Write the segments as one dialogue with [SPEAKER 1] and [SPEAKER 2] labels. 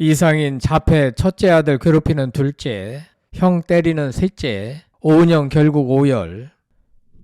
[SPEAKER 1] 이상인 자폐 첫째 아들 괴롭히는 둘째, 형 때리는 셋째, 오은영 결국 오열.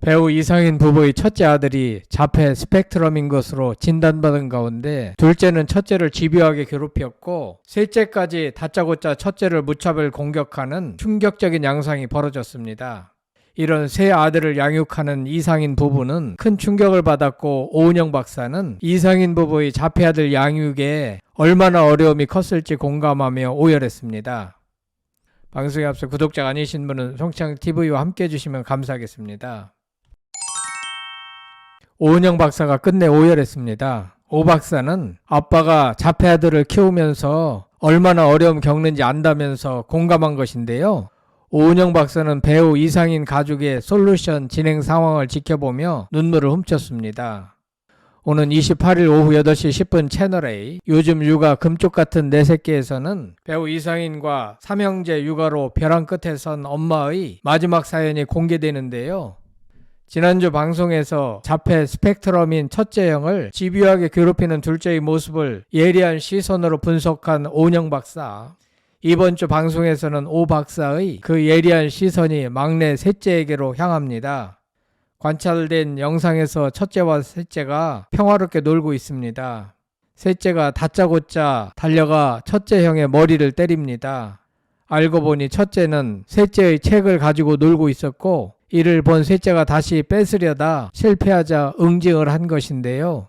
[SPEAKER 1] 배우 이상인 부부의 첫째 아들이 자폐 스펙트럼인 것으로 진단받은 가운데 둘째는 첫째를 집요하게 괴롭혔고 셋째까지 다짜고짜 첫째를 무차별 공격하는 충격적인 양상이 벌어졌습니다. 이런 세 아들을 양육하는 이상인 부부는 큰 충격을 받았고 오은영 박사는 이상인 부부의 자폐 아들 양육에 얼마나 어려움이 컸을지 공감하며 오열했습니다. 방송에 앞서 구독자가 아니신 분은 송창TV와 함께 해주시면 감사하겠습니다. 오은영 박사가 끝내 오열했습니다. 오 박사는 아빠가 자폐 아들을 키우면서 얼마나 어려움 겪는지 안다면서 공감한 것인데요. 오은영 박사는 배우 이상인 가족의 솔루션 진행 상황을 지켜보며 눈물을 훔쳤습니다. 오는 28일 오후 8시 10분 채널A 요즘 육아 금쪽 같은 내 새끼에서는 배우 이상인과 삼형제 육아로 벼랑 끝에 선 엄마의 마지막 사연이 공개되는데요. 지난주 방송에서 자폐 스펙트럼인 첫째 형을 집요하게 괴롭히는 둘째의 모습을 예리한 시선으로 분석한 오은영 박사. 이번 주 방송에서는 오 박사의 그 예리한 시선이 막내 셋째에게로 향합니다. 관찰된 영상에서 첫째와 셋째가 평화롭게 놀고 있습니다. 셋째가 다짜고짜 달려가 첫째 형의 머리를 때립니다. 알고 보니 첫째는 셋째의 책을 가지고 놀고 있었고 이를 본 셋째가 다시 뺏으려다 실패하자 응징을 한 것인데요.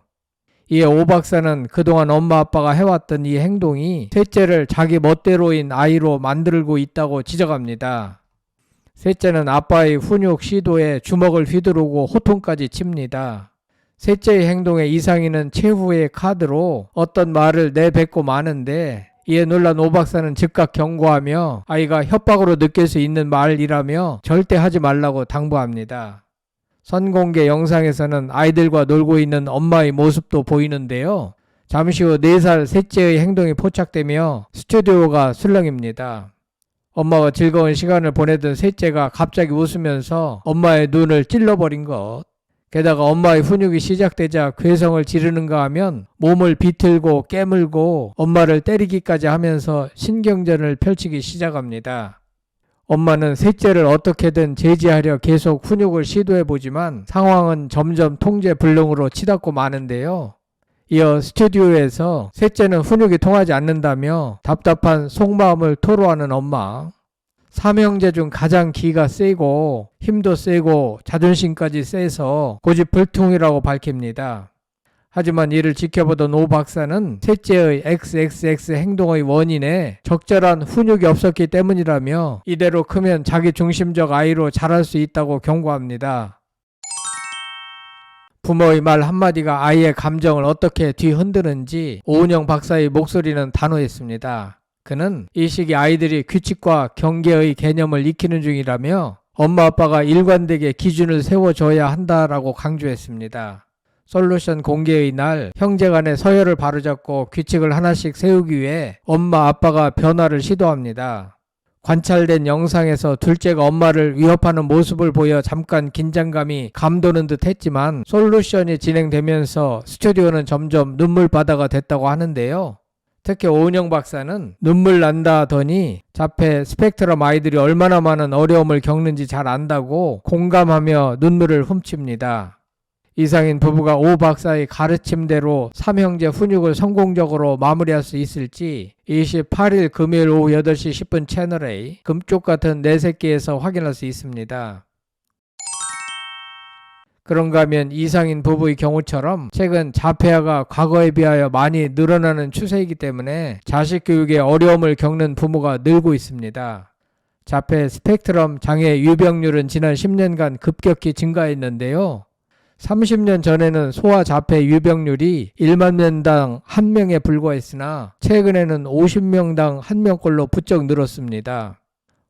[SPEAKER 1] 이에 오 박사는 그동안 엄마 아빠가 해왔던 이 행동이 셋째를 자기 멋대로인 아이로 만들고 있다고 지적합니다. 셋째는 아빠의 훈육 시도에 주먹을 휘두르고 호통까지 칩니다. 셋째의 행동에 이상인은 최후의 카드로 어떤 말을 내뱉고 마는데 이에 놀란 오 박사는 즉각 경고하며 아이가 협박으로 느낄 수 있는 말이라며 절대 하지 말라고 당부합니다. 선공개 영상에서는 아이들과 놀고 있는 엄마의 모습도 보이는데요. 잠시 후 4살 셋째의 행동이 포착되며 스튜디오가 술렁입니다. 엄마와 즐거운 시간을 보내던 셋째가 갑자기 웃으면서 엄마의 눈을 찔러버린 것. 게다가 엄마의 훈육이 시작되자 괴성을 지르는가 하면 몸을 비틀고 깨물고 엄마를 때리기까지 하면서 신경전을 펼치기 시작합니다. 엄마는 셋째를 어떻게든 제지하려 계속 훈육을 시도해보지만 상황은 점점 통제 불능으로 치닫고 마는데요. 이어 스튜디오에서 셋째는 훈육이 통하지 않는다며 답답한 속마음을 토로하는 엄마. 삼형제 중 가장 기가 세고 힘도 세고 자존심까지 세서 고집불통이라고 밝힙니다. 하지만 이를 지켜보던 오 박사는 셋째의 XXX 행동의 원인에 적절한 훈육이 없었기 때문이라며 이대로 크면 자기 중심적 아이로 자랄 수 있다고 경고합니다. 부모의 말 한마디가 아이의 감정을 어떻게 뒤흔드는지 오은영 박사의 목소리는 단호했습니다. 그는 이 시기 아이들이 규칙과 경계의 개념을 익히는 중이라며 엄마 아빠가 일관되게 기준을 세워줘야 한다라고 강조했습니다. 솔루션 공개의 날 형제 간의 서열을 바로잡고 규칙을 하나씩 세우기 위해 엄마 아빠가 변화를 시도합니다. 관찰된 영상에서 둘째가 엄마를 위협하는 모습을 보여 잠깐 긴장감이 감도는 듯 했지만 솔루션이 진행되면서 스튜디오는 점점 눈물바다가 됐다고 하는데요. 특히 오은영 박사는 눈물 난다 하더니 자폐 스펙트럼 아이들이 얼마나 많은 어려움을 겪는지 잘 안다고 공감하며 눈물을 훔칩니다. 이상인 부부가 오 박사의 가르침대로 삼형제 훈육을 성공적으로 마무리할 수 있을지 28일 금요일 오후 8시 10분 채널A 금쪽 같은 내 새끼에서 확인할 수 있습니다. 그런가 하면 이상인 부부의 경우처럼 최근 자폐아가 과거에 비하여 많이 늘어나는 추세이기 때문에 자식 교육에 어려움을 겪는 부모가 늘고 있습니다. 자폐 스펙트럼 장애 유병률은 지난 10년간 급격히 증가했는데요. 30년 전에는 소아 자폐 유병률이 1만 명당 1명에 불과했으나 최근에는 50명당 1명꼴로 부쩍 늘었습니다.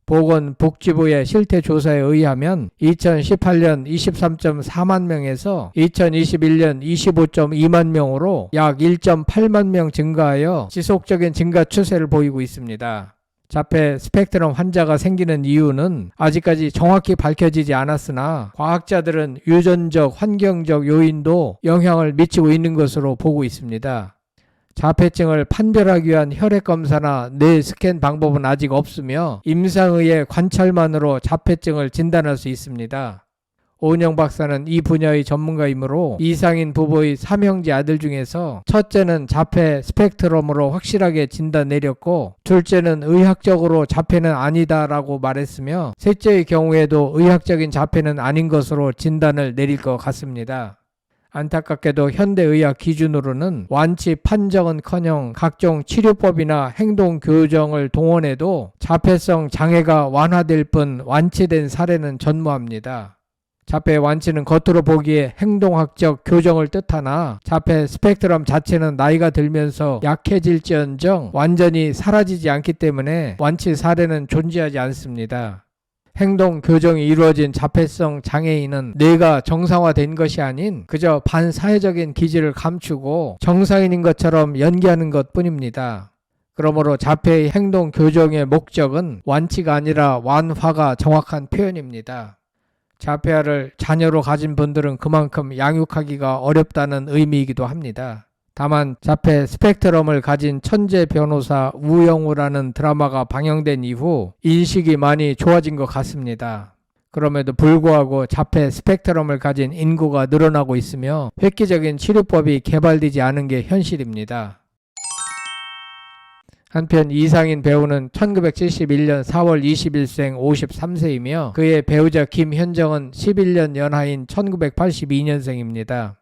[SPEAKER 1] 보건복지부의 실태조사에 의하면 2018년 23.4만 명에서 2021년 25.2만 명으로 약 1.8만 명 증가하여 지속적인 증가 추세를 보이고 있습니다. 자폐 스펙트럼 환자가 생기는 이유는 아직까지 정확히 밝혀지지 않았으나 과학자들은 유전적, 환경적 요인도 영향을 미치고 있는 것으로 보고 있습니다. 자폐증을 판별하기 위한 혈액검사나 뇌 스캔 방법은 아직 없으며 임상의의 관찰만으로 자폐증을 진단할 수 있습니다. 오은영 박사는 이 분야의 전문가이므로 이상인 부부의 3형제 아들 중에서 첫째는 자폐 스펙트럼으로 확실하게 진단 내렸고 둘째는 의학적으로 자폐는 아니다라고 말했으며 셋째의 경우에도 의학적인 자폐는 아닌 것으로 진단을 내릴 것 같습니다. 안타깝게도 현대의학 기준으로는 완치 판정은커녕 각종 치료법이나 행동교정을 동원해도 자폐성 장애가 완화될 뿐 완치된 사례는 전무합니다. 자폐 완치는 겉으로 보기에 행동학적 교정을 뜻하나 자폐 스펙트럼 자체는 나이가 들면서 약해질지언정 완전히 사라지지 않기 때문에 완치 사례는 존재하지 않습니다. 행동 교정이 이루어진 자폐성 장애인은 뇌가 정상화된 것이 아닌 그저 반사회적인 기질을 감추고 정상인인 것처럼 연기하는 것 뿐입니다. 그러므로 자폐의 행동 교정의 목적은 완치가 아니라 완화가 정확한 표현입니다. 자폐아를 자녀로 가진 분들은 그만큼 양육하기가 어렵다는 의미이기도 합니다. 다만 자폐 스펙트럼을 가진 천재 변호사 우영우라는 드라마가 방영된 이후 인식이 많이 좋아진 것 같습니다. 그럼에도 불구하고 자폐 스펙트럼을 가진 인구가 늘어나고 있으며 획기적인 치료법이 개발되지 않은 게 현실입니다. 한편 이상인 배우는 1971년 4월 20일생 53세이며 그의 배우자 김현정은 11년 연하인 1982년생입니다.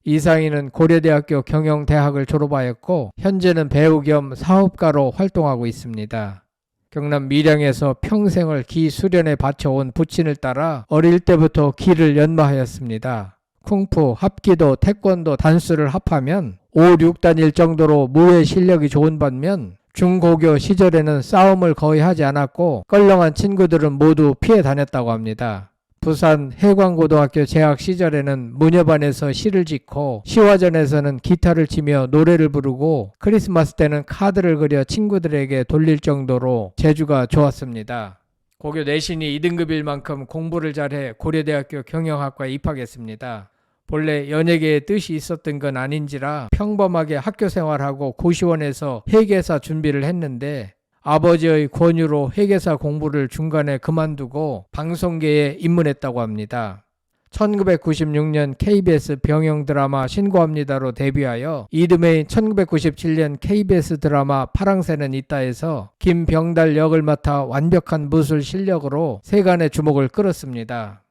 [SPEAKER 1] 이상인은 고려대학교 경영대학을 졸업하였고 현재는 배우 겸 사업가로 활동하고 있습니다. 경남 밀양에서 평생을 기 수련에 바쳐온 부친을 따라 어릴 때부터 기를 연마하였습니다. 쿵푸, 합기도, 태권도, 단수를 합하면 5, 6단일 정도로 무예 실력이 좋은 반면 중고교 시절에는 싸움을 거의 하지 않았고 껄렁한 친구들은 모두 피해 다녔다고 합니다. 부산 해광고등학교 재학 시절에는 문예반에서 시를 짓고 시화전에서는 기타를 치며 노래를 부르고 크리스마스 때는 카드를 그려 친구들에게 돌릴 정도로 재주가 좋았습니다. 고교 내신이 2등급일 만큼 공부를 잘해 고려대학교 경영학과에 입학했습니다. 본래 연예계에 뜻이 있었던 건 아닌지라 평범하게 학교 생활하고 고시원에서 회계사 준비를 했는데 아버지의 권유로 회계사 공부를 중간에 그만두고 방송계에 입문했다고 합니다. 1996년 KBS 병영 드라마 신고합니다로 데뷔하여 이듬해인 1997년 KBS 드라마 파랑새는 있다에서 김병달 역을 맡아 완벽한 무술 실력으로 세간의 주목을 끌었습니다.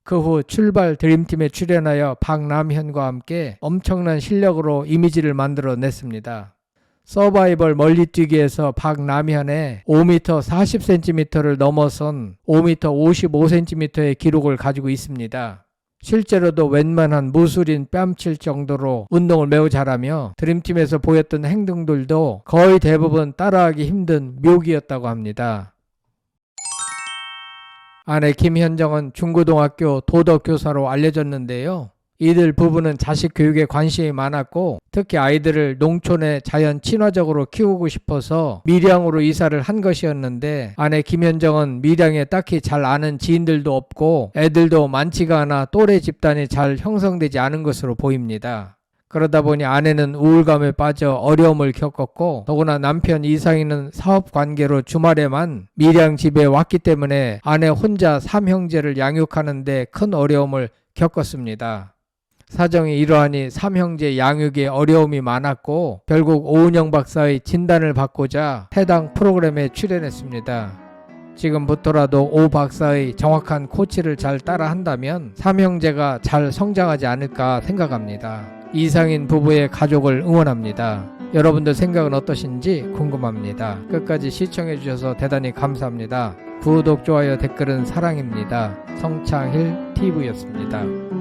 [SPEAKER 1] 그 후 출발 드림팀에 출연하여 박남현과 함께 엄청난 실력으로 이미지를 만들어냈습니다. 서바이벌 멀리뛰기에서 박남현의 5m 40cm를 넘어선 5m 55cm의 기록을 가지고 있습니다. 실제로도 웬만한 무술인 뺨칠 정도로 운동을 매우 잘하며 드림팀에서 보였던 행동들도 거의 대부분 따라하기 힘든 묘기였다고 합니다. 아내 김현정은 중고등학교 도덕교사로 알려졌는데요. 이들 부부는 자식 교육에 관심이 많았고 특히 아이들을 농촌의 자연 친화적으로 키우고 싶어서 밀양으로 이사를 한 것이었는데 아내 김현정은 밀양에 딱히 잘 아는 지인들도 없고 애들도 많지가 않아 또래 집단이 잘 형성되지 않은 것으로 보입니다. 그러다 보니 아내는 우울감에 빠져 어려움을 겪었고 더구나 남편 이상희는 사업관계로 주말에만 밀양 집에 왔기 때문에 아내 혼자 3형제를 양육하는 데 큰 어려움을 겪었습니다. 사정이 이러하니 3형제 양육에 어려움이 많았고 결국 오은영 박사의 진단을 받고자 해당 프로그램에 출연했습니다. 지금부터라도 오 박사의 정확한 코치를 잘 따라한다면 3형제가 잘 성장하지 않을까 생각합니다. 이상인 부부의 가족을 응원합니다. 여러분들 생각은 어떠신지 궁금합니다. 끝까지 시청해주셔서 대단히 감사합니다. 구독, 좋아요, 댓글은 사랑입니다. 성창힐 TV였습니다.